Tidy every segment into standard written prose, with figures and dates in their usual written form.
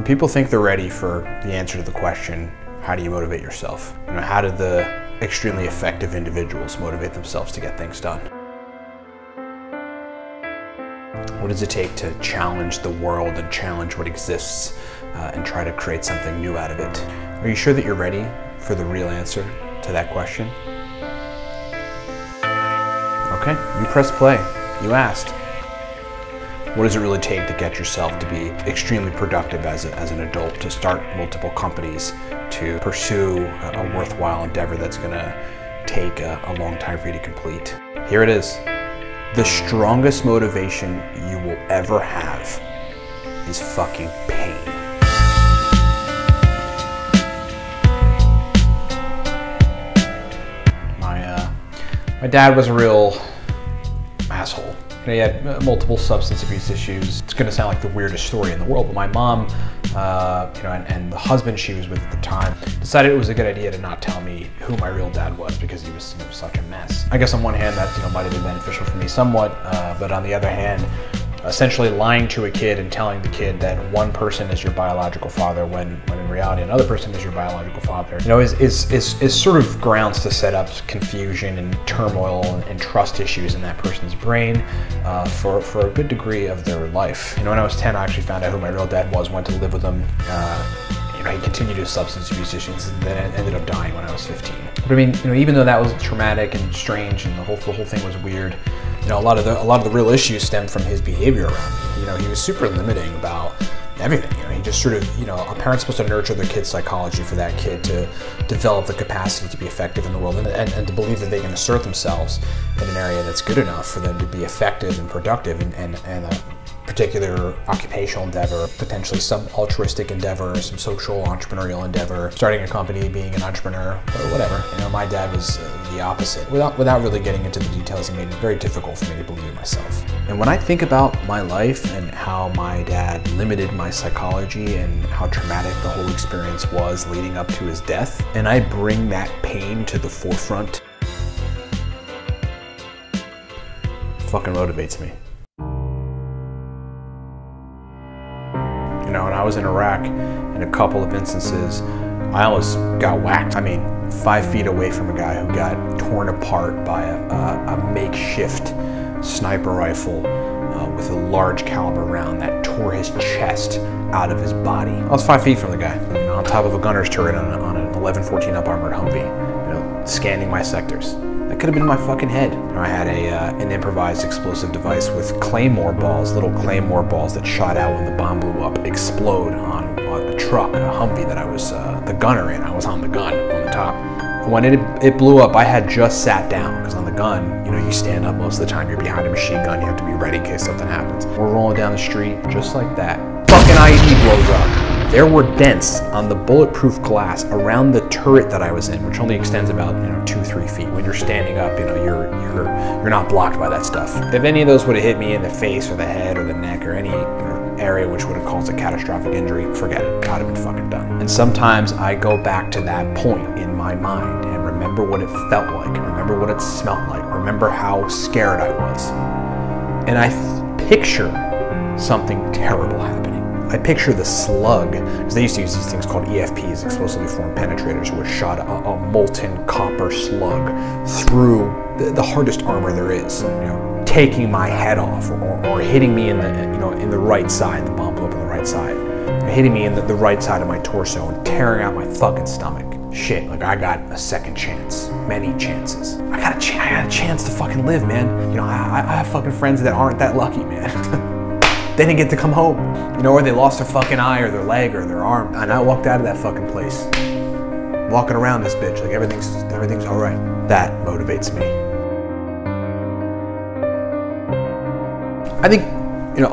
When people think they're ready for the answer to the question, how do you motivate yourself? You know, how do the extremely effective individuals motivate themselves to get things done? What does it take to challenge the world and challenge what exists and try to create something new out of it? Are you sure that you're ready for the real answer to that question? Okay, you press play. You asked. What does it really take to get yourself to be extremely productive as an adult, to start multiple companies, to pursue a worthwhile endeavor that's going to take a long time for you to complete? Here it is. The strongest motivation you will ever have is fucking pain. My dad was a real asshole. He had multiple substance abuse issues. It's gonna sound like the weirdest story in the world, but my mom, and the husband she was with at the time decided it was a good idea to not tell me who my real dad was because he was such a mess. I guess on one hand that might have been beneficial for me somewhat, but on the other hand, essentially lying to a kid and telling the kid that one person is your biological father when in reality another person is your biological father, is sort of grounds to set up confusion and turmoil and trust issues in that person's brain for a good degree of their life. When I was 10, I actually found out who my real dad was, went to live with him. He continued his substance abuse issues and then ended up dying when I was 15. But I mean, even though that was traumatic and strange and the whole thing was weird, a lot of the real issues stemmed from his behavior around me. He was super limiting about everything. He just sort of, a parent's supposed to nurture their kid's psychology for that kid to develop the capacity to be effective in the world and to believe that they can assert themselves in an area that's good enough for them to be effective and productive and a particular occupational endeavor, potentially some altruistic endeavor, some social entrepreneurial endeavor, starting a company, being an entrepreneur, or whatever. My dad was the opposite. Without really getting into the details, he made it very difficult for me to believe in myself. And when I think about my life and how my dad limited my psychology and how traumatic the whole experience was leading up to his death, and I bring that pain to the forefront, it fucking motivates me. When I was in Iraq, in a couple of instances, I almost got whacked. 5 feet away from a guy who got torn apart by a makeshift sniper rifle with a large caliber round that tore his chest out of his body. I was 5 feet from the guy, on top of a gunner's turret on an 11-14 up armored Humvee, scanning my sectors. That could have been in my fucking head. I had an improvised explosive device with claymore balls, little claymore balls that shot out when the bomb blew up, explode on a truck, a Humvee that I was the gunner in. I was on the gun, on the top. When it blew up, I had just sat down, because on the gun, you stand up most of the time, you're behind a machine gun, you have to be ready in case something happens. We're rolling down the street, just like that. Fucking IED blows up. There were dents on the bulletproof glass around the turret that I was in, which only extends about 2-3 feet. When you're standing up, you're not blocked by that stuff. If any of those would have hit me in the face or the head or the neck or any area which would have caused a catastrophic injury, forget it. I'd have been fucking done. And sometimes I go back to that point in my mind and remember what it felt like, remember what it smelled like, remember how scared I was, and I picture something terrible happening. I picture the slug, because they used to use these things called EFPs, explosively formed penetrators, which shot a molten copper slug through the hardest armor there is, taking my head off or hitting me in the right side. The bomb blew up on the right side, hitting me in the right side of my torso and tearing out my fucking stomach. Shit, I got a second chance, many chances. I got a chance to fucking live, man. I have fucking friends that aren't that lucky, man. They didn't get to come home, or they lost their fucking eye or their leg or their arm. And I walked out of that fucking place, walking around this bitch like everything's all right. That motivates me. I think,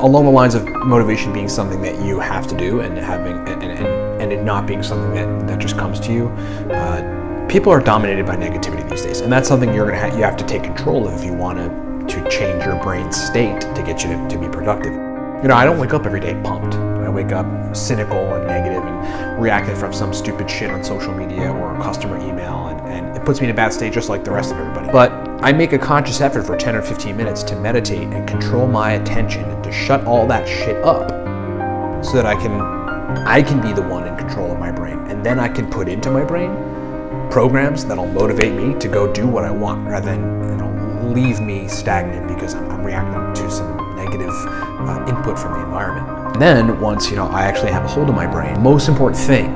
along the lines of motivation being something that you have to do and and it not being something that just comes to you. People are dominated by negativity these days, and that's something you have to take control of if you want to change your brain's state to get you to be productive. I don't wake up every day pumped. I wake up cynical and negative and reacting from some stupid shit on social media or a customer email, and it puts me in a bad state just like the rest of everybody. But I make a conscious effort for 10 or 15 minutes to meditate and control my attention and to shut all that shit up so that I can I can be the one in control of my brain, and then I can put into my brain programs that'll motivate me to go do what I want, rather than leave me stagnant because I'm reacting to some negative input from the environment. And then once I actually have a hold of my brain, the most important thing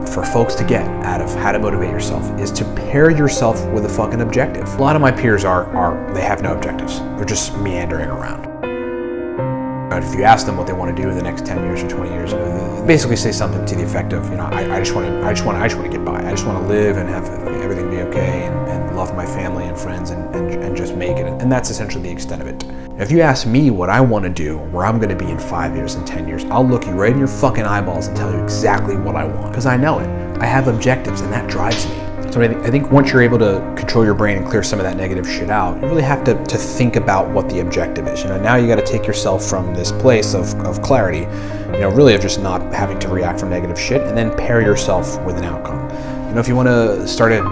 for folks to get out of how to motivate yourself is to pair yourself with a fucking objective. A lot of my peers they have no objectives. They're just meandering around. If you ask them what they want to do in the next 10 years or 20 years, they basically say something to the effect of, I just want to get by. I just want to live and have everything be okay and love my family and friends and just make it. And that's essentially the extent of it. If you ask me what I want to do, where I'm going to be in 5 years and 10 years, I'll look you right in your fucking eyeballs and tell you exactly what I want. Because I know it. I have objectives and that drives me. So I think once you're able to control your brain and clear some of that negative shit out, you really have to think about what the objective is. Now you got to take yourself from this place of clarity, really of just not having to react from negative shit, and then pair yourself with an outcome. If you want to start a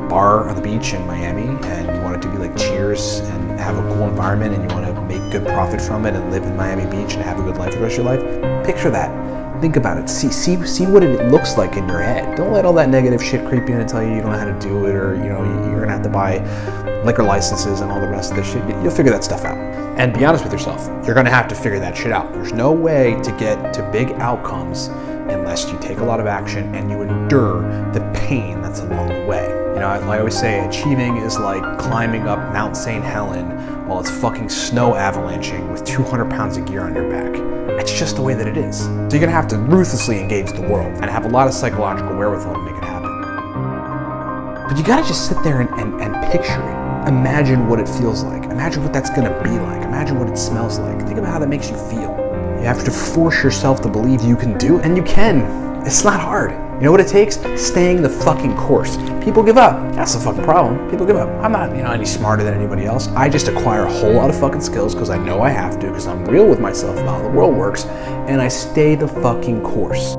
bar on the beach in Miami and you want it to be like Cheers and have a cool environment and you want to make good profit from it and live in Miami Beach and have a good life for the rest of your life, picture that. Think about it. See what it looks like in your head. Don't let all that negative shit creep in and tell you don't know how to do it, or you're gonna have to buy liquor licenses and all the rest of this shit. You'll figure that stuff out. And be honest with yourself. You're gonna have to figure that shit out. There's no way to get to big outcomes unless you take a lot of action and you endure the pain that's along the way. I always say achieving is like climbing up Mount St. Helen while it's fucking snow avalanching with 200 pounds of gear on your back. It's just the way that it is. So you're gonna have to ruthlessly engage the world and have a lot of psychological wherewithal to make it happen. But you gotta just sit there and picture it. Imagine what it feels like. Imagine what that's gonna be like. Imagine what it smells like. Think about how that makes you feel. You have to force yourself to believe you can do it. And you can. It's not hard. You know what it takes? Staying the fucking course. People give up. That's the fucking problem. People give up. I'm not, any smarter than anybody else. I just acquire a whole lot of fucking skills because I know I have to, because I'm real with myself about how the world works, and I stay the fucking course.